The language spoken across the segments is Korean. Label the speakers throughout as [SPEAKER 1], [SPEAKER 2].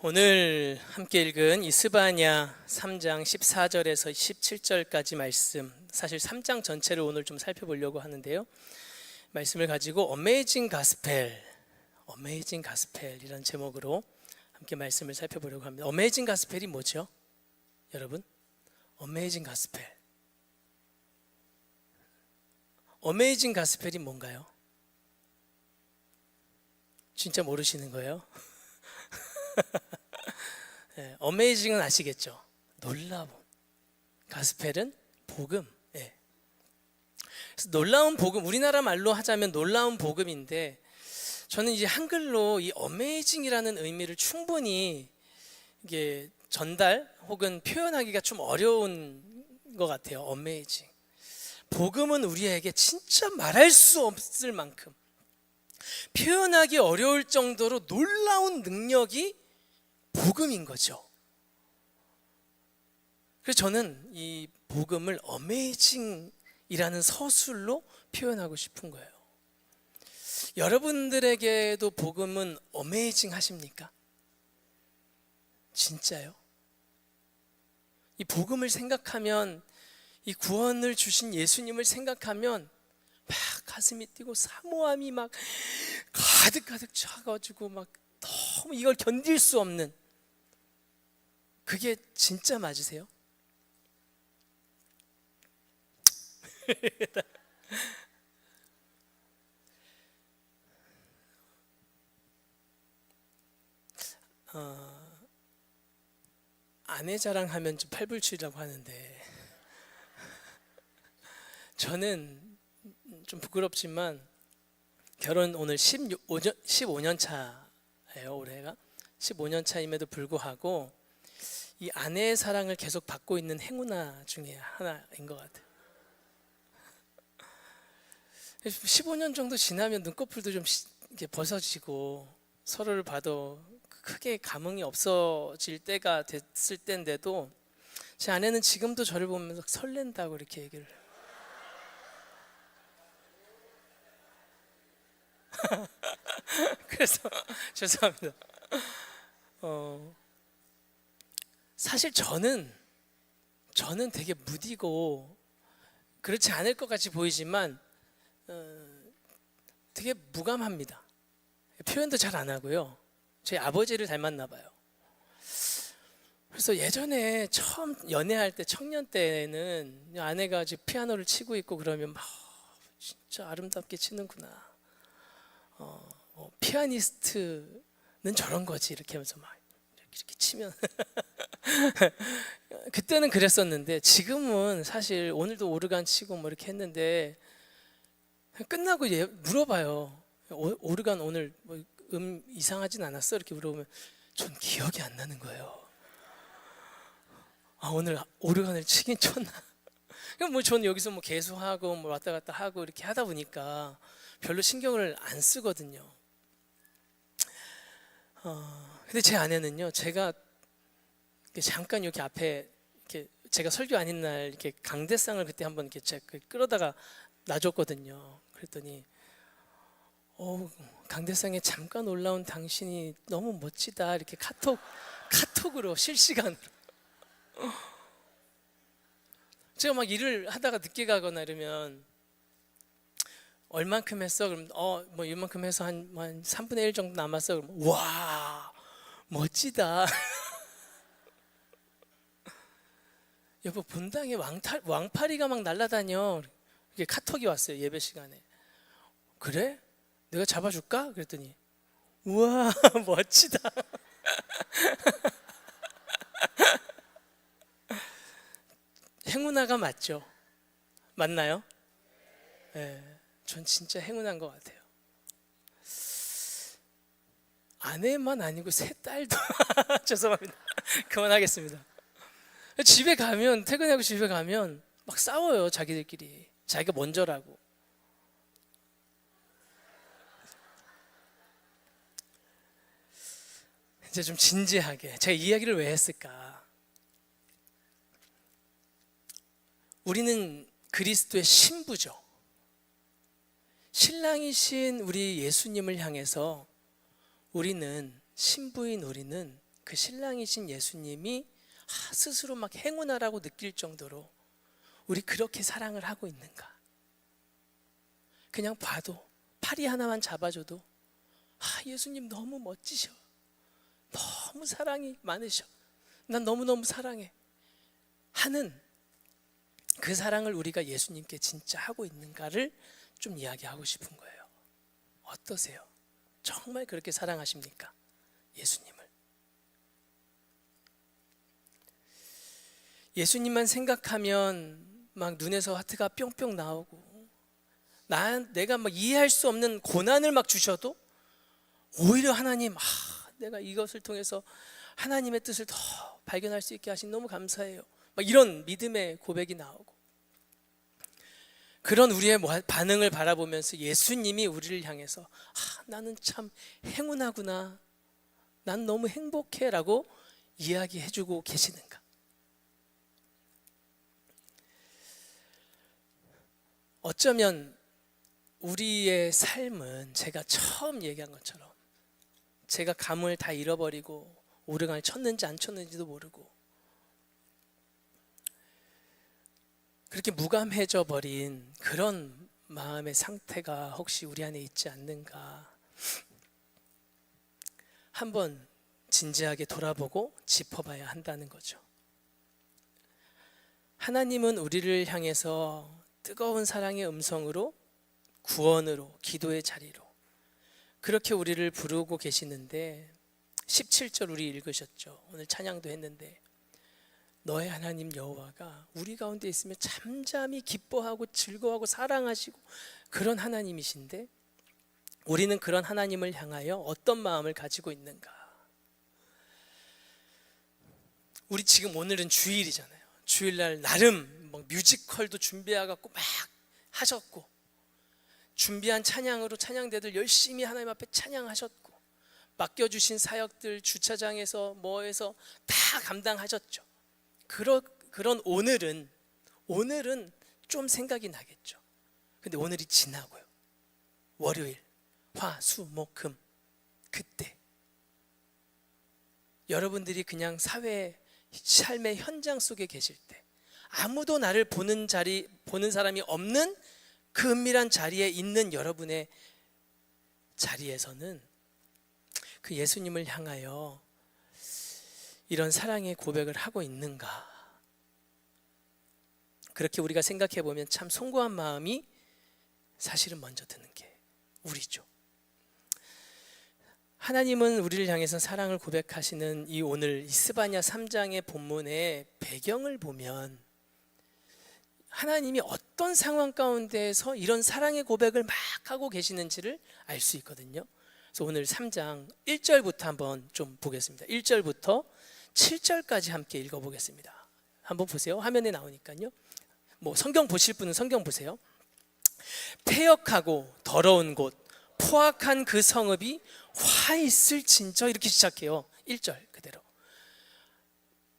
[SPEAKER 1] 오늘 함께 읽은 이 스바냐 3장 14절에서 17절까지 말씀, 사실 3장 전체를 오늘 좀 살펴보려고 하는데요. 말씀을 가지고 어메이징 가스펠 이런 제목으로 함께 말씀을 살펴보려고 합니다. 어메이징 가스펠이 뭐죠? 여러분, 어메이징 가스펠. 어메이징 가스펠이 뭔가요? 진짜 모르시는 거예요? 네, 어메이징은 아시겠죠? 놀라운. 가스펠은 복음. 네. 그래서 놀라운 복음, 우리나라 말로 하자면 놀라운 복음인데, 저는 이제 한글로 이 어메이징이라는 의미를 충분히 이게 전달 혹은 표현하기가 좀 어려운 것 같아요. 어메이징. 복음은 우리에게 진짜 말할 수 없을 만큼, 표현하기 어려울 정도로 놀라운 능력이 복음인 거죠. 그래서 저는 이 복음을 어메이징이라는 서술로 표현하고 싶은 거예요. 여러분들에게도 복음은 어메이징 하십니까? 진짜요? 이 복음을 생각하면, 이 구원을 주신 예수님을 생각하면 막 가슴이 뛰고 사모함이 막 가득가득 차가지고 막 너무 이걸 견딜 수 없는, 그게 진짜 맞으세요? 아내 자랑하면 좀 팔불출이라고 하는데, 저는 좀 부끄럽지만 결혼 오늘 15년 차예요. 올해가 15년 차임에도 불구하고 이 아내의 사랑을 계속 받고 있는 행운아 중에 하나인 것 같아요. 15년 정도 지나면 눈꺼풀도 좀 이렇게 벗어지고 서로를 봐도 크게 감흥이 없어질 때가 됐을 때인데도 제 아내는 지금도 저를 보면서 설렌다고 이렇게 얘기를 해요. 그래서 죄송합니다. 사실 저는 되게 무디고 그렇지 않을 것 같이 보이지만 되게 무감합니다. 표현도 잘 안 하고요. 제 아버지를 닮았나 봐요. 그래서 예전에 처음 연애할 때, 청년 때는 아내가 이제 피아노를 치고 있고 그러면 막 진짜 아름답게 치는구나. 피아니스트는 저런 거지 이렇게 하면서 막 이렇게 치면 그때는 그랬었는데, 지금은 사실 오늘도 오르간 치고 뭐 이렇게 했는데 끝나고 물어봐요. 오르간 오늘 뭐 이상하진 않았어? 이렇게 물어보면 전 기억이 안 나는 거예요. 오늘 오르간을 치긴 쳤나? 뭐 저는 여기서 뭐 개수하고 뭐 왔다 갔다 하고 이렇게 하다 보니까 별로 신경을 안 쓰거든요. 근데 제 아내는요, 제가 잠깐 여기 앞에 이렇게 제가 설교 아닌 날 이렇게 강대상을 그때 한번 이렇게 제가 끌어다가 놔줬거든요. 그랬더니 강대상에 잠깐 올라온 당신이 너무 멋지다 이렇게 카톡으로 실시간으로 제가 막 일을 하다가 늦게 가거나 이러면 얼만큼 했어? 그럼 뭐 이만큼 해서 한 3분의 1 정도 남았어. 그럼 와 멋지다. 여보 본당에 왕파리가 막 날아다녀. 이게 카톡이 왔어요. 예배 시간에. 그래? 내가 잡아줄까? 그랬더니 우와 멋지다. 행운아가 맞죠? 맞나요? 네, 전 진짜 행운한 것 같아요. 아내만 아니고 세 딸도 죄송합니다. 그만하겠습니다. 집에 가면, 퇴근하고 집에 가면 막 싸워요. 자기들끼리. 자기가 먼저라고. 이제 좀 진지하게 제가 이 이야기를 왜 했을까? 우리는 그리스도의 신부죠. 신랑이신 우리 예수님을 향해서 우리는, 신부인 우리는 그 신랑이신 예수님이 스스로 막 행운하라고 느낄 정도로 우리 그렇게 사랑을 하고 있는가? 그냥 봐도 팔이 하나만 잡아줘도 예수님 너무 멋지셔, 너무 사랑이 많으셔, 난 너무너무 사랑해 하는 그 사랑을 우리가 예수님께 진짜 하고 있는가를 좀 이야기하고 싶은 거예요. 어떠세요? 정말 그렇게 사랑하십니까? 예수님을. 예수님만 생각하면 막 눈에서 하트가 뿅뿅 나오고, 내가 막 이해할 수 없는 고난을 막 주셔도 오히려 하나님, 내가 이것을 통해서 하나님의 뜻을 더 발견할 수 있게 하신 너무 감사해요, 막 이런 믿음의 고백이 나오고, 그런 우리의 반응을 바라보면서 예수님이 우리를 향해서 나는 참 행운하구나, 난 너무 행복해 라고 이야기해주고 계시는가? 어쩌면 우리의 삶은 제가 처음 얘기한 것처럼 제가 감을 다 잃어버리고 오르간을 쳤는지 안 쳤는지도 모르고 그렇게 무감해져 버린 그런 마음의 상태가 혹시 우리 안에 있지 않는가, 한번 진지하게 돌아보고 짚어봐야 한다는 거죠. 하나님은 우리를 향해서 뜨거운 사랑의 음성으로, 구원으로, 기도의 자리로 그렇게 우리를 부르고 계시는데, 17절 우리 읽으셨죠? 오늘 찬양도 했는데, 너의 하나님 여호와가 우리 가운데 있으면 잠잠히 기뻐하고 즐거워하고 사랑하시고 그런 하나님이신데, 우리는 그런 하나님을 향하여 어떤 마음을 가지고 있는가? 우리 지금 오늘은 주일이잖아요. 주일날 나름 뮤지컬도 준비해갖고 막 하셨고, 준비한 찬양으로 찬양대들 열심히 하나님 앞에 찬양하셨고, 맡겨주신 사역들 주차장에서 뭐해서 다 감당하셨죠. 그런 오늘은 좀 생각이 나겠죠. 근데 오늘이 지나고요, 월요일, 화, 수, 목, 금, 그때 여러분들이 그냥 사회 삶의 현장 속에 계실 때, 아무도 나를 보는 사람이 없는 그 은밀한 자리에 있는 여러분의 자리에서는 그 예수님을 향하여 이런 사랑의 고백을 하고 있는가? 그렇게 우리가 생각해 보면 참 송구한 마음이 사실은 먼저 드는 게 우리죠. 하나님은 우리를 향해서 사랑을 고백하시는 이 오늘 스바냐 3장의 본문의 배경을 보면 하나님이 어떤 상황 가운데에서 이런 사랑의 고백을 막 하고 계시는지를 알 수 있거든요. 그래서 오늘 3장 1절부터 한번 좀 보겠습니다. 1절부터 7절까지 함께 읽어보겠습니다. 한번 보세요. 화면에 나오니까요. 성경 보실 분은 성경 보세요. 패역하고 더러운 곳, 포악한 그 성읍이 화 있을진저, 이렇게 시작해요. 1절 그대로.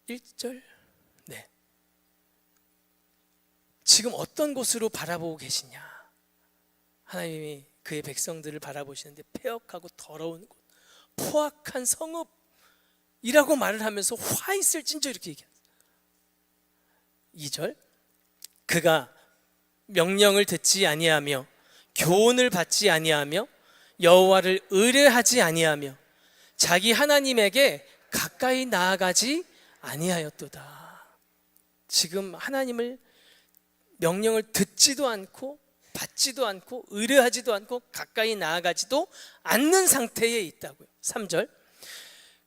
[SPEAKER 1] 1절. 네. 지금 어떤 곳으로 바라보고 계시냐? 하나님이 그의 백성들을 바라보시는데 패역하고 더러운 곳, 포악한 성읍이라고 말을 하면서 화 있을진저 이렇게 얘기합니다. 2절. 그가 명령을 듣지 아니하며 교훈을 받지 아니하며 여호와를 의뢰하지 아니하며 자기 하나님에게 가까이 나아가지 아니하였도다. 지금 하나님을 명령을 듣지도 않고 받지도 않고 의뢰하지도 않고 가까이 나아가지도 않는 상태에 있다고요. 3절.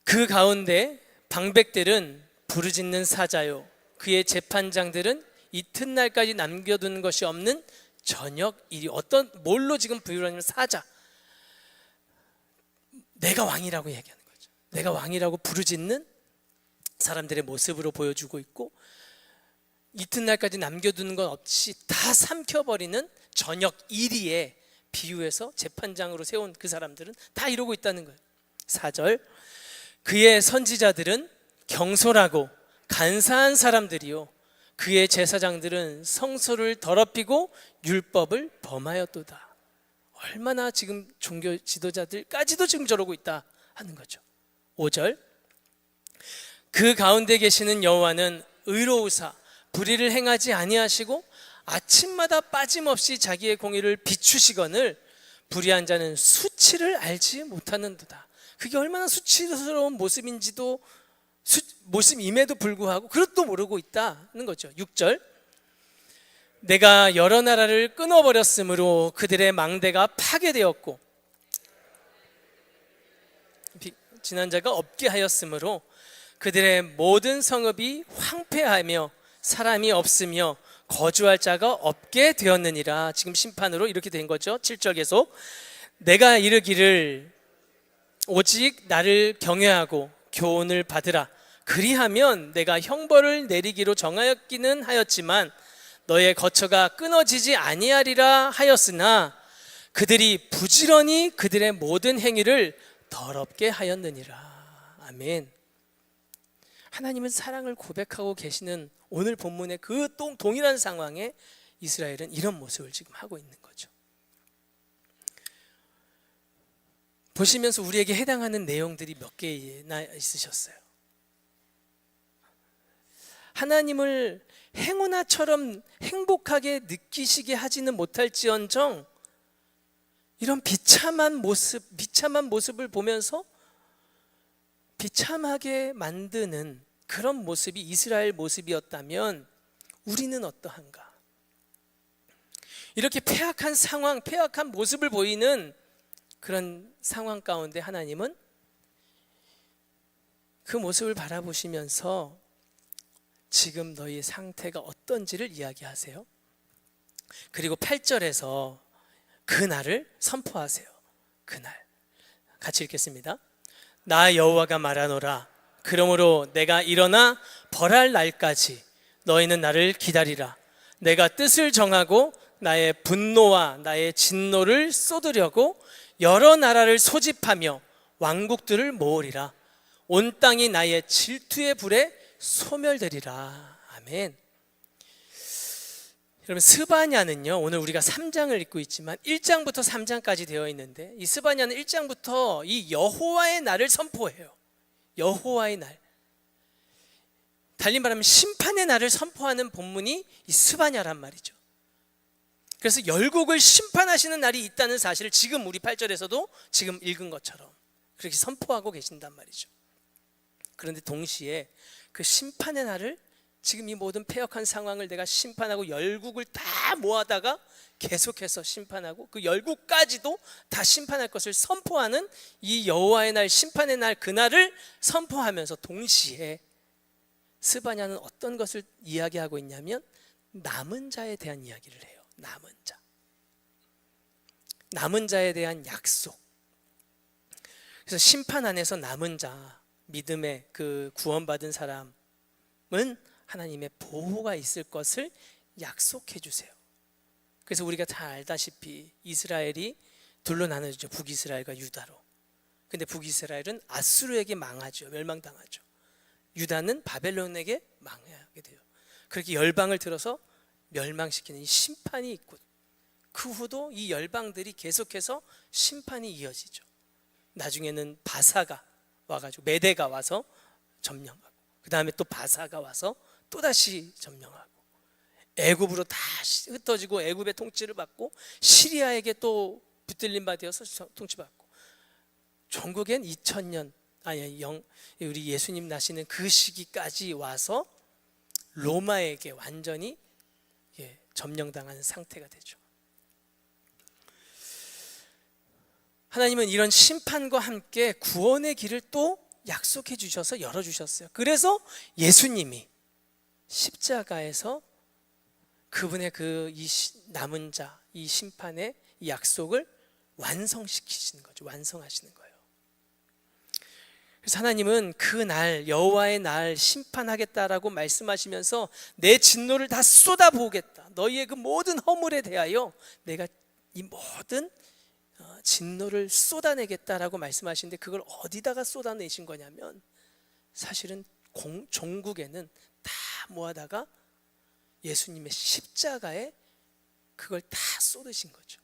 [SPEAKER 1] 그 가운데 방백들은 부르짖는 사자요, 그의 재판장들은 이튿날까지 남겨둔 것이 없는 저녁 일이. 뭘로 지금 부유를 하냐면 사자, 내가 왕이라고 얘기하는 거죠. 내가 왕이라고 부르짖는 사람들의 모습으로 보여주고 있고, 이튿날까지 남겨두는 것 없이 다 삼켜버리는 저녁 이리에 비유해서 재판장으로 세운 그 사람들은 다 이러고 있다는 거예요. 4절. 그의 선지자들은 경솔하고 간사한 사람들이요, 그의 제사장들은 성소를 더럽히고 율법을 범하였도다. 얼마나 지금 종교 지도자들까지도 지금 저러고 있다 하는 거죠. 5절. 그 가운데 계시는 여호와는 의로우사 불의를 행하지 아니하시고 아침마다 빠짐없이 자기의 공의를 비추시거늘 불의한 자는 수치를 알지 못하는도다. 그게 얼마나 수치스러운 모습인지도 모습임에도 불구하고 그것도 모르고 있다는 거죠. 6절, 내가 여러 나라를 끊어버렸으므로 그들의 망대가 파괴되었고 지난 자가 없게 하였으므로 그들의 모든 성읍이 황폐하며 사람이 없으며 거주할 자가 없게 되었느니라. 지금 심판으로 이렇게 된 거죠. 7절 계속, 내가 이르기를 오직 나를 경외하고 교훈을 받으라. 그리하면 내가 형벌을 내리기로 정하였기는 하였지만 너의 거처가 끊어지지 아니하리라 하였으나 그들이 부지런히 그들의 모든 행위를 더럽게 하였느니라. 아멘. 하나님은 사랑을 고백하고 계시는 오늘 본문의 그 동일한 상황에 이스라엘은 이런 모습을 지금 하고 있는 거죠. 보시면서 우리에게 해당하는 내용들이 몇 개나 있으셨어요. 하나님을 행운아처럼 행복하게 느끼시게 하지는 못할지언정 이런 비참한 모습을 보면서 비참하게 만드는 그런 모습이 이스라엘 모습이었다면 우리는 어떠한가? 이렇게 패악한 상황, 패악한 모습을 보이는 그런 상황 가운데 하나님은 그 모습을 바라보시면서 지금 너희의 상태가 어떤지를 이야기하세요. 그리고 8절에서 그날을 선포하세요. 그날. 같이 읽겠습니다. 나 여호와가 말하노라. 그러므로 내가 일어나 벌할 날까지 너희는 나를 기다리라. 내가 뜻을 정하고 나의 분노와 나의 진노를 쏟으려고 여러 나라를 소집하며 왕국들을 모으리라. 온 땅이 나의 질투의 불에 소멸되리라. 아멘. 여러분, 스바냐는요, 오늘 우리가 3장을 읽고 있지만 1장부터 3장까지 되어 있는데 이 스바냐는 1장부터 이 여호와의 날을 선포해요. 여호와의 날. 달리 말하면 심판의 날을 선포하는 본문이 이 스바냐란 말이죠. 그래서 열국을 심판하시는 날이 있다는 사실을 지금 우리 8절에서도 지금 읽은 것처럼 그렇게 선포하고 계신단 말이죠. 그런데 동시에 그 심판의 날을, 지금 이 모든 패역한 상황을 내가 심판하고 열국을 다 모아다가 계속해서 심판하고 그 열국까지도 다 심판할 것을 선포하는 이 여호와의 날, 심판의 날, 그날을 선포하면서 동시에 스바냐는 어떤 것을 이야기하고 있냐면 남은 자에 대한 이야기를 해요. 남은 자에 대한 약속. 그래서 심판 안에서 남은 자, 믿음의 그 구원받은 사람은 하나님의 보호가 있을 것을 약속해 주세요. 그래서 우리가 다 알다시피 이스라엘이 둘로 나눠지죠. 북이스라엘과 유다로. 근데 북이스라엘은 아수르에게 망하죠. 멸망당하죠. 유다는 바벨론에게 망하게 돼요. 그렇게 열방을 들어서 멸망시키는 이 심판이 있고, 그 후도 이 열방들이 계속해서 심판이 이어지죠. 나중에는 바사가 와가지고 메대가 와서 점령하고, 그 다음에 또 바사가 와서 또다시 점령하고, 애굽으로 다 흩어지고 애굽의 통치를 받고 시리아에게 또 붙들림 바 되어서 통치받고, 종국엔 2000년 우리 예수님 나시는 그 시기까지 와서 로마에게 완전히 점령당하는 상태가 되죠. 하나님은 이런 심판과 함께 구원의 길을 또 약속해 주셔서 열어주셨어요. 그래서 예수님이 십자가에서 그분의 이 남은 자, 이 심판의 이 약속을 완성시키시는 거죠. 완성하시는 거예요. 그래서 하나님은 그 날, 여호와의 날 심판하겠다라고 말씀하시면서 내 진노를 다 쏟아부으겠다. 너희의 그 모든 허물에 대하여 내가 이 모든 진노를 쏟아내겠다라고 말씀하시는데, 그걸 어디다가 쏟아내신 거냐면 사실은 종국에는 다 모아다가 예수님의 십자가에 그걸 다 쏟으신 거죠.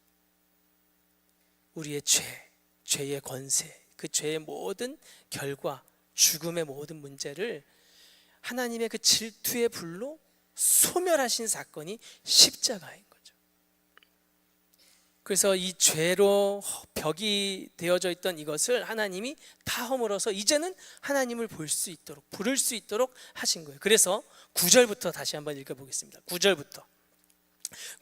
[SPEAKER 1] 우리의 죄의 권세, 그 죄의 모든 결과, 죽음의 모든 문제를 하나님의 그 질투의 불로 소멸하신 사건이 십자가인 거죠. 그래서 이 죄로 벽이 되어져 있던 이것을 하나님이 다 허물어서 이제는 하나님을 볼 수 있도록, 부를 수 있도록 하신 거예요. 그래서 9절부터 다시 한번 읽어보겠습니다. 9절부터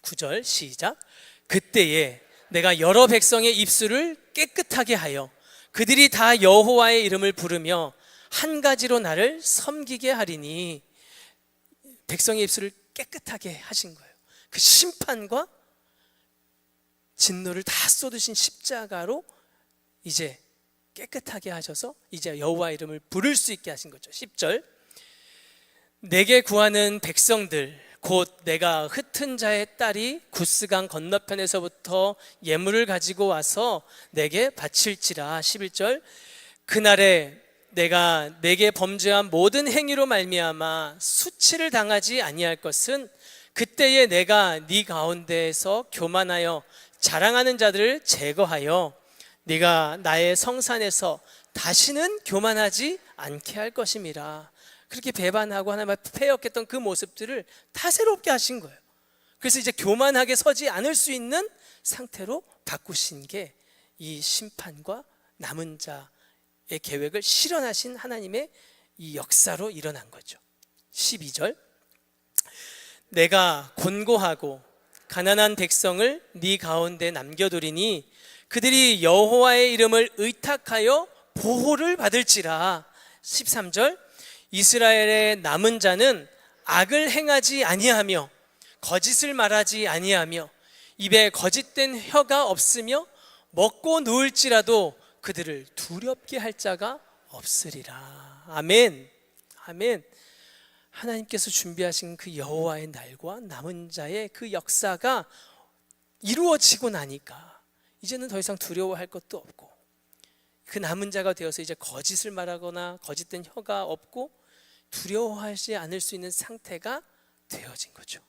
[SPEAKER 1] 9절 시작. 그때에 내가 여러 백성의 입술을 깨끗하게 하여 그들이 다 여호와의 이름을 부르며 한 가지로 나를 섬기게 하리니. 백성의 입술을 깨끗하게 하신 거예요. 그 심판과 진노를 다 쏟으신 십자가로 이제 깨끗하게 하셔서 이제 여호와의 이름을 부를 수 있게 하신 거죠. 10절. 내게 구하는 백성들 곧 내가 흩은 자의 딸이 구스강 건너편에서부터 예물을 가지고 와서 내게 바칠지라. 11절. 그날에 내가 내게 범죄한 모든 행위로 말미암아 수치를 당하지 아니할 것은 그때에 내가 네 가운데에서 교만하여 자랑하는 자들을 제거하여 네가 나의 성산에서 다시는 교만하지 않게 할 것임이라. 그렇게 배반하고 하나님 앞에 패역했던 그 모습들을 다 새롭게 하신 거예요. 그래서 이제 교만하게 서지 않을 수 있는 상태로 바꾸신 게 이 심판과 남은 자의 계획을 실현하신 하나님의 이 역사로 일어난 거죠. 12절. 내가 곤고하고 가난한 백성을 네 가운데 남겨두리니 그들이 여호와의 이름을 의탁하여 보호를 받을지라. 13절. 이스라엘의 남은 자는 악을 행하지 아니하며 거짓을 말하지 아니하며 입에 거짓된 혀가 없으며 먹고 누울지라도 그들을 두렵게 할 자가 없으리라. 아멘. 아멘. 하나님께서 준비하신 그 여호와의 날과 남은 자의 그 역사가 이루어지고 나니까 이제는 더 이상 두려워할 것도 없고, 그 남은 자가 되어서 이제 거짓을 말하거나 거짓된 혀가 없고 두려워하지 않을 수 있는 상태가 되어진 거죠.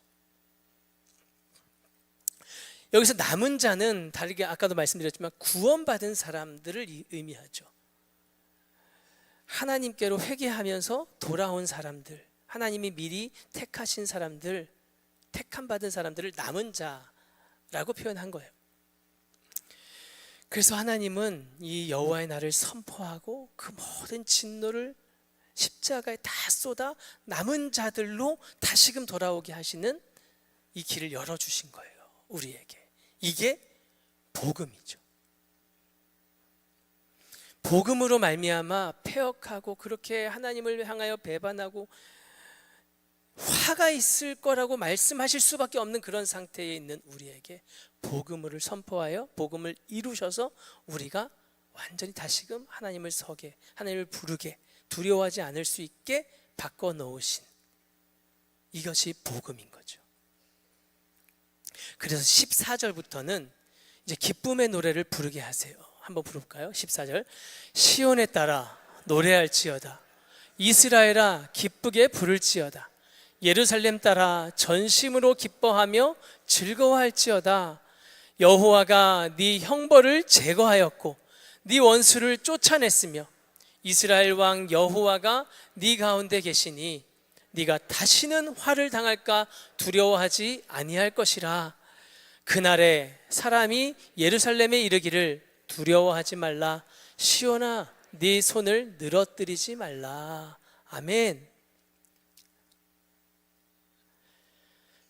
[SPEAKER 1] 여기서 남은 자는 다르게 아까도 말씀드렸지만 구원받은 사람들을 의미하죠. 하나님께로 회개하면서 돌아온 사람들, 하나님이 미리 택하신 사람들, 택함 받은 사람들을 남은 자라고 표현한 거예요. 그래서 하나님은 이 여호와의 날을 선포하고 그 모든 진노를 십자가에 다 쏟아 남은 자들로 다시금 돌아오게 하시는 이 길을 열어주신 거예요, 우리에게. 이게 복음이죠. 복음으로 말미암아 패역하고 그렇게 하나님을 향하여 배반하고 화가 있을 거라고 말씀하실 수밖에 없는 그런 상태에 있는 우리에게 복음을 선포하여 복음을 이루셔서 우리가 완전히 다시금 하나님을 서게, 하나님을 부르게, 두려워하지 않을 수 있게 바꿔 놓으신, 이것이 복음인 거죠. 그래서 14절부터는 이제 기쁨의 노래를 부르게 하세요. 한번 부를까요? 14절. 시온에 따라 노래할지어다. 이스라엘아 기쁘게 부를지어다. 예루살렘 따라 전심으로 기뻐하며 즐거워할지어다. 여호와가 네 형벌을 제거하였고 네 원수를 쫓아냈으며 이스라엘 왕 여호와가 네 가운데 계시니 네가 다시는 화를 당할까 두려워하지 아니할 것이라. 그날에 사람이 예루살렘에 이르기를 두려워하지 말라. 시온아 네 손을 늘어뜨리지 말라. 아멘.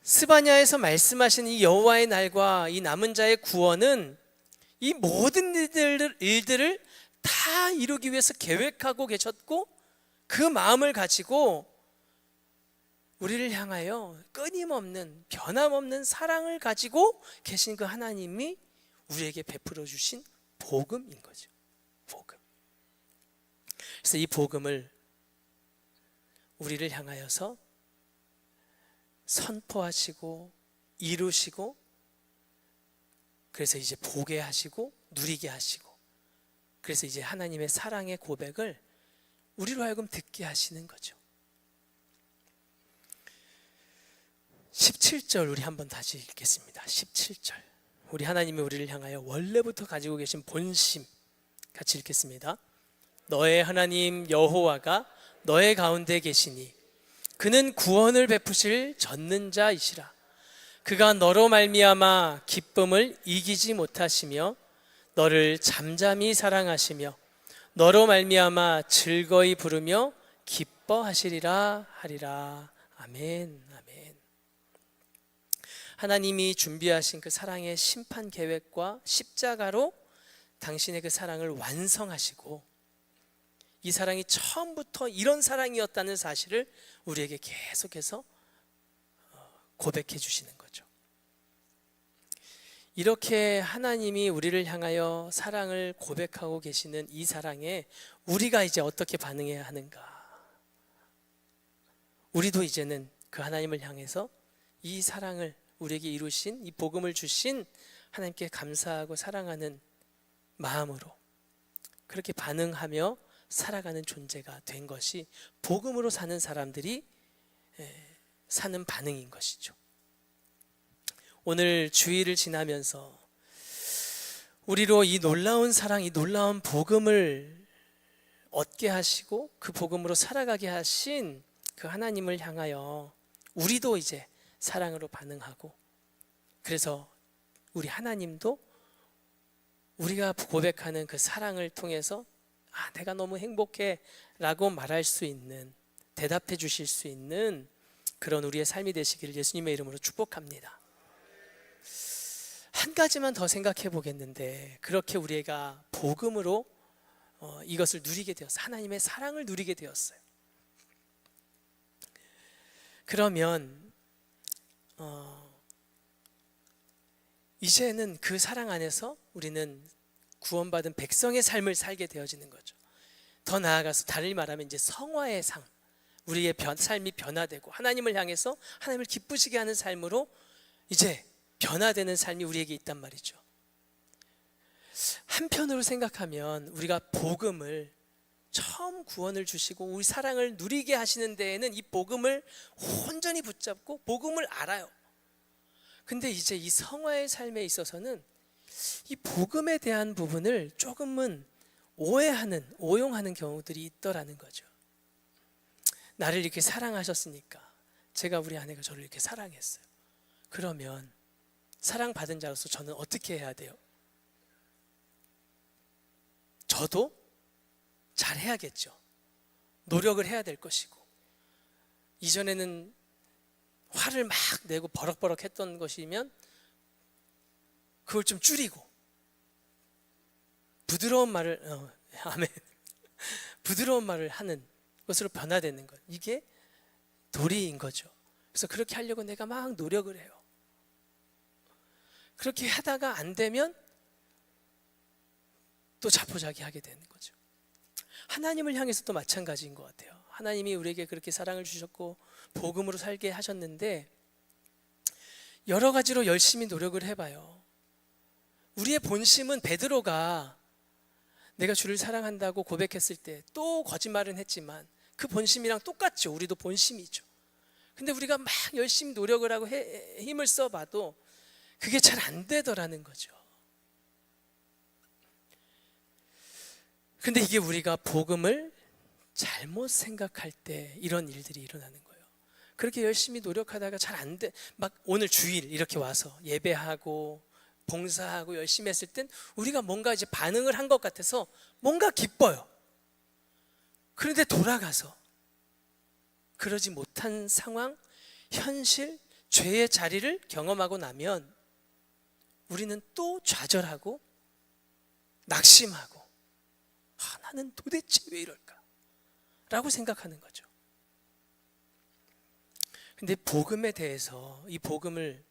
[SPEAKER 1] 스바냐에서 말씀하신 이 여호와의 날과 이 남은 자의 구원은 이 모든 일들을 다 이루기 위해서 계획하고 계셨고, 그 마음을 가지고 우리를 향하여 끊임없는 변함없는 사랑을 가지고 계신 그 하나님이 우리에게 베풀어 주신 복음인 거죠. 복음. 그래서 이 복음을 우리를 향하여서 선포하시고 이루시고, 그래서 이제 보게 하시고 누리게 하시고, 그래서 이제 하나님의 사랑의 고백을 우리로 하여금 듣게 하시는 거죠. 17절 우리 한번 다시 읽겠습니다. 17절. 우리 하나님이 우리를 향하여 원래부터 가지고 계신 본심 같이 읽겠습니다. 너의 하나님 여호와가 너의 가운데 계시니 그는 구원을 베푸실 젖는 자이시라. 그가 너로 말미암아 기쁨을 이기지 못하시며 너를 잠잠히 사랑하시며 너로 말미암아 즐거이 부르며 기뻐하시리라 하리라. 아멘. 아멘. 하나님이 준비하신 그 사랑의 심판 계획과 십자가로 당신의 그 사랑을 완성하시고 이 사랑이 처음부터 이런 사랑이었다는 사실을 우리에게 계속해서 고백해 주시는 거죠. 이렇게 하나님이 우리를 향하여 사랑을 고백하고 계시는 이 사랑에 우리가 이제 어떻게 반응해야 하는가? 우리도 이제는 그 하나님을 향해서 이 사랑을 우리에게 이루신 이 복음을 주신 하나님께 감사하고 사랑하는 마음으로 그렇게 반응하며 살아가는 존재가 된 것이 복음으로 사는 사람들이 사는 반응인 것이죠. 오늘 주일을 지나면서 우리로 이 놀라운 사랑, 이 놀라운 복음을 얻게 하시고 그 복음으로 살아가게 하신 그 하나님을 향하여 우리도 이제 사랑으로 반응하고, 그래서 우리 하나님도 우리가 고백하는 그 사랑을 통해서 내가 너무 행복해 라고 말할 수 있는, 대답해 주실 수 있는 그런 우리의 삶이 되시기를 예수님의 이름으로 축복합니다. 한 가지만 더 생각해 보겠는데, 그렇게 우리가 복음으로 이것을 누리게 되었어요. 하나님의 사랑을 누리게 되었어요. 그러면 이제는 그 사랑 안에서 우리는 구원받은 백성의 삶을 살게 되어지는 거죠. 더 나아가서 달리 말하면 이제 성화의 삶, 우리의 삶이 변화되고 하나님을 향해서 하나님을 기쁘시게 하는 삶으로 이제 변화되는 삶이 우리에게 있단 말이죠. 한편으로 생각하면 우리가 복음을 처음 구원을 주시고 우리 사랑을 누리게 하시는 데에는 이 복음을 온전히 붙잡고 복음을 알아요. 근데 이제 이 성화의 삶에 있어서는 이 복음에 대한 부분을 조금은 오해하는, 오용하는 경우들이 있더라는 거죠. 나를 이렇게 사랑하셨으니까, 제가 우리 아내가 저를 이렇게 사랑했어요. 그러면 사랑받은 자로서 저는 어떻게 해야 돼요? 저도 잘해야겠죠. 노력을 해야 될 것이고, 이전에는 화를 막 내고 버럭버럭 했던 것이면 그걸 좀 줄이고 부드러운 말을 아멘. 부드러운 말을 하는 것으로 변화되는 것, 이게 도리인 거죠. 그래서 그렇게 하려고 내가 막 노력을 해요. 그렇게 하다가 안 되면 또 자포자기하게 되는 거죠. 하나님을 향해서도 마찬가지인 것 같아요. 하나님이 우리에게 그렇게 사랑을 주셨고 복음으로 살게 하셨는데 여러 가지로 열심히 노력을 해봐요. 우리의 본심은, 베드로가 내가 주를 사랑한다고 고백했을 때 또 거짓말은 했지만 그 본심이랑 똑같죠. 우리도 본심이죠. 근데 우리가 막 열심히 노력을 하고 힘을 써봐도 그게 잘 안 되더라는 거죠. 근데 이게 우리가 복음을 잘못 생각할 때 이런 일들이 일어나는 거예요. 그렇게 열심히 노력하다가 잘 안 돼, 막 오늘 주일 이렇게 와서 예배하고 봉사하고 열심히 했을 땐 우리가 뭔가 이제 반응을 한 것 같아서 뭔가 기뻐요. 그런데 돌아가서 그러지 못한 상황, 현실, 죄의 자리를 경험하고 나면 우리는 또 좌절하고 낙심하고 나는 도대체 왜 이럴까? 라고 생각하는 거죠. 근데 복음에 대해서, 이 복음을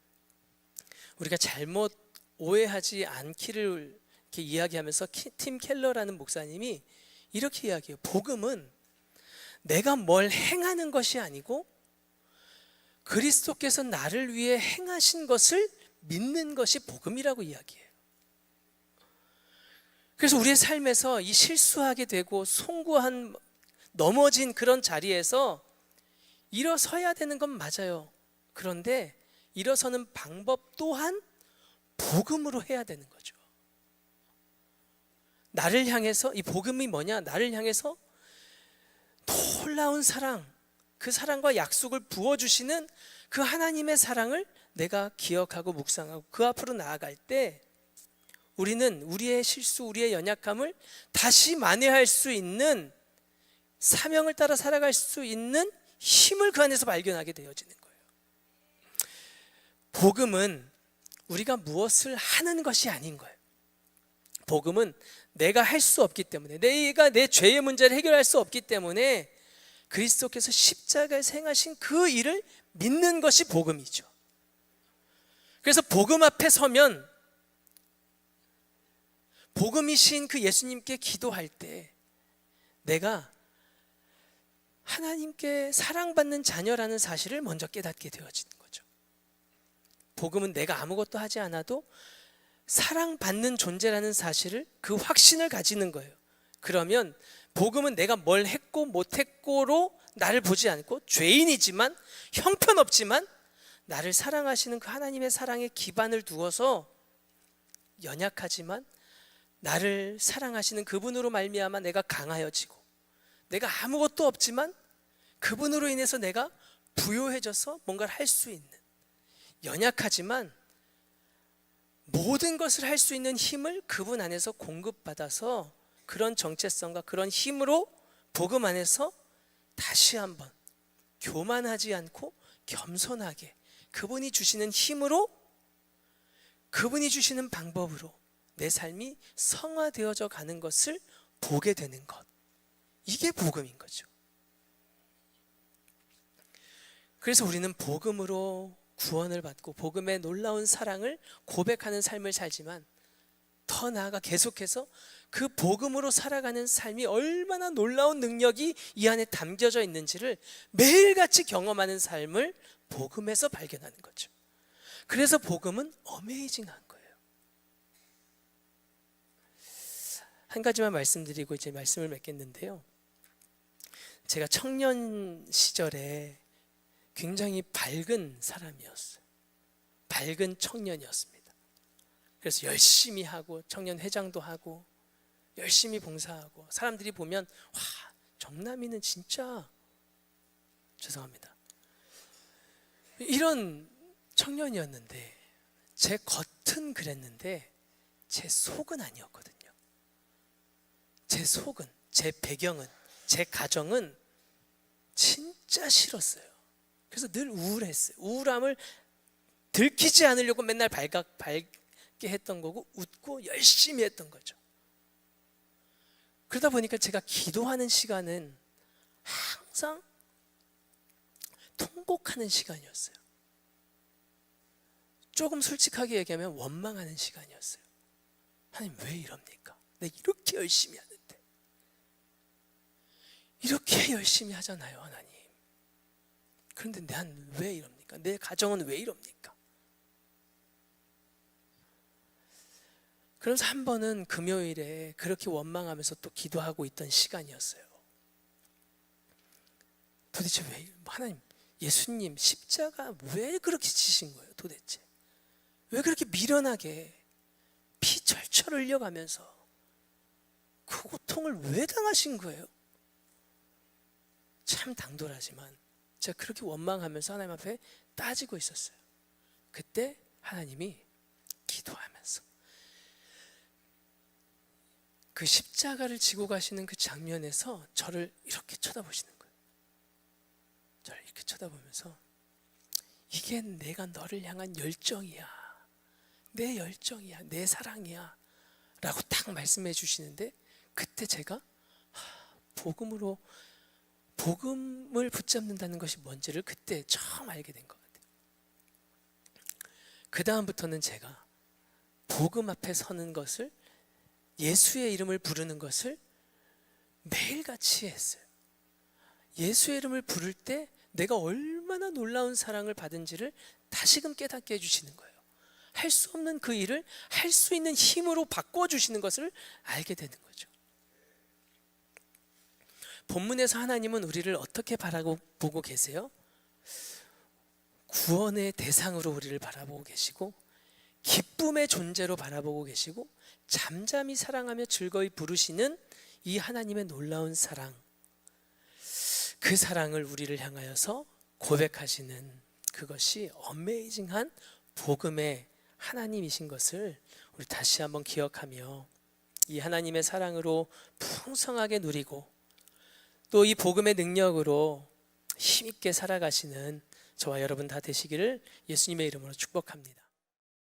[SPEAKER 1] 우리가 잘못 오해하지 않기를 이렇게 이야기하면서 팀 켈러라는 목사님이 이렇게 이야기해요. 복음은 내가 뭘 행하는 것이 아니고 그리스도께서 나를 위해 행하신 것을 믿는 것이 복음이라고 이야기해요. 그래서 우리의 삶에서 이 실수하게 되고 송구한, 넘어진 그런 자리에서 일어서야 되는 건 맞아요. 그런데 일어서는 방법 또한 복음으로 해야 되는 거죠. 나를 향해서, 이 복음이 뭐냐? 나를 향해서 놀라운 사랑, 그 사랑과 약속을 부어주시는 그 하나님의 사랑을 내가 기억하고 묵상하고 그 앞으로 나아갈 때 우리는 우리의 실수, 우리의 연약함을 다시 만회할 수 있는, 사명을 따라 살아갈 수 있는 힘을 그 안에서 발견하게 되어지는 거예요. 복음은 우리가 무엇을 하는 것이 아닌 거예요. 복음은 내가 할 수 없기 때문에, 내가 내 죄의 문제를 해결할 수 없기 때문에 그리스도께서 십자가에서 행하신 그 일을 믿는 것이 복음이죠. 그래서 복음 앞에 서면, 복음이신 그 예수님께 기도할 때 내가 하나님께 사랑받는 자녀라는 사실을 먼저 깨닫게 되어지는 거죠. 복음은 내가 아무것도 하지 않아도 사랑받는 존재라는 사실을, 그 확신을 가지는 거예요. 그러면 복음은 내가 뭘 했고 못했고로 나를 보지 않고, 죄인이지만 형편없지만 나를 사랑하시는 그 하나님의 사랑에 기반을 두어서, 연약하지만 나를 사랑하시는 그분으로 말미암아 내가 강하여지고, 내가 아무것도 없지만 그분으로 인해서 내가 부요해져서 뭔가를 할 수 있는, 연약하지만 모든 것을 할 수 있는 힘을 그분 안에서 공급받아서, 그런 정체성과 그런 힘으로 복음 안에서 다시 한번 교만하지 않고 겸손하게 그분이 주시는 힘으로, 그분이 주시는 방법으로 내 삶이 성화되어져 가는 것을 보게 되는 것, 이게 복음인 거죠. 그래서 우리는 복음으로 구원을 받고 복음의 놀라운 사랑을 고백하는 삶을 살지만, 더 나아가 계속해서 그 복음으로 살아가는 삶이 얼마나 놀라운 능력이 이 안에 담겨져 있는지를 매일같이 경험하는 삶을 복음에서 발견하는 거죠. 그래서 복음은 어메이징한 거예요. 한 가지만 말씀드리고 이제 말씀을 맺겠는데요, 제가 청년 시절에 굉장히 밝은 사람이었어요. 밝은 청년이었습니다. 그래서 열심히 하고 청년 회장도 하고 열심히 봉사하고, 사람들이 보면 와, 정남이는 진짜, 죄송합니다, 이런 청년이었는데, 제 겉은 그랬는데 제 속은 아니었거든요. 제 속은, 제 배경은, 제 가정은 진짜 싫었어요. 그래서 늘 우울했어요. 우울함을 들키지 않으려고 맨날 밝게 했던 거고, 웃고 열심히 했던 거죠. 그러다 보니까 제가 기도하는 시간은 항상 통곡하는 시간이었어요. 조금 솔직하게 얘기하면 원망하는 시간이었어요. 하나님 왜 이럽니까? 내가 이렇게 열심히 하는데, 이렇게 열심히 하잖아요 하나님. 그런데 난 왜 이럽니까? 내 가정은 왜 이럽니까? 그래서 한 번은 금요일에 그렇게 원망하면서 또 기도하고 있던 시간이었어요. 도대체 왜, 하나님, 예수님 십자가 왜 그렇게 지신 거예요 도대체? 왜 그렇게 미련하게 피 철철 흘려가면서 그 고통을 왜 당하신 거예요? 참 당돌하지만 제가 그렇게 원망하면서 하나님 앞에 따지고 있었어요. 그때 하나님이 기도하면서 그 십자가를 지고 가시는 그 장면에서 저를 이렇게 쳐다보시는 거예요. 저를 이렇게 쳐다보면서, 이게 내가 너를 향한 열정이야, 내 열정이야, 내 사랑이야 라고 딱 말씀해 주시는데, 그때 제가 복음을 붙잡는다는 것이 뭔지를 그때 처음 알게 된 것 같아요. 그 다음부터는 제가 복음 앞에 서는 것을, 예수의 이름을 부르는 것을 매일같이 했어요. 예수의 이름을 부를 때 내가 얼마나 놀라운 사랑을 받은지를 다시금 깨닫게 해주시는 거예요. 할 수 없는 그 일을 할 수 있는 힘으로 바꿔주시는 것을 알게 되는 거죠. 본문에서 하나님은 우리를 어떻게 바라보고 계세요? 구원의 대상으로 우리를 바라보고 계시고, 기쁨의 존재로 바라보고 계시고 잠잠히 사랑하며 즐거이 부르시는 이 하나님의 놀라운 사랑, 그 사랑을 우리를 향하여서 고백하시는 그것이 어메이징한 복음의 하나님이신 것을 우리 다시 한번 기억하며 이 하나님의 사랑으로 풍성하게 누리고 또 이 복음의 능력으로 힘있게 살아가시는 저와 여러분 다 되시기를 예수님의 이름으로 축복합니다.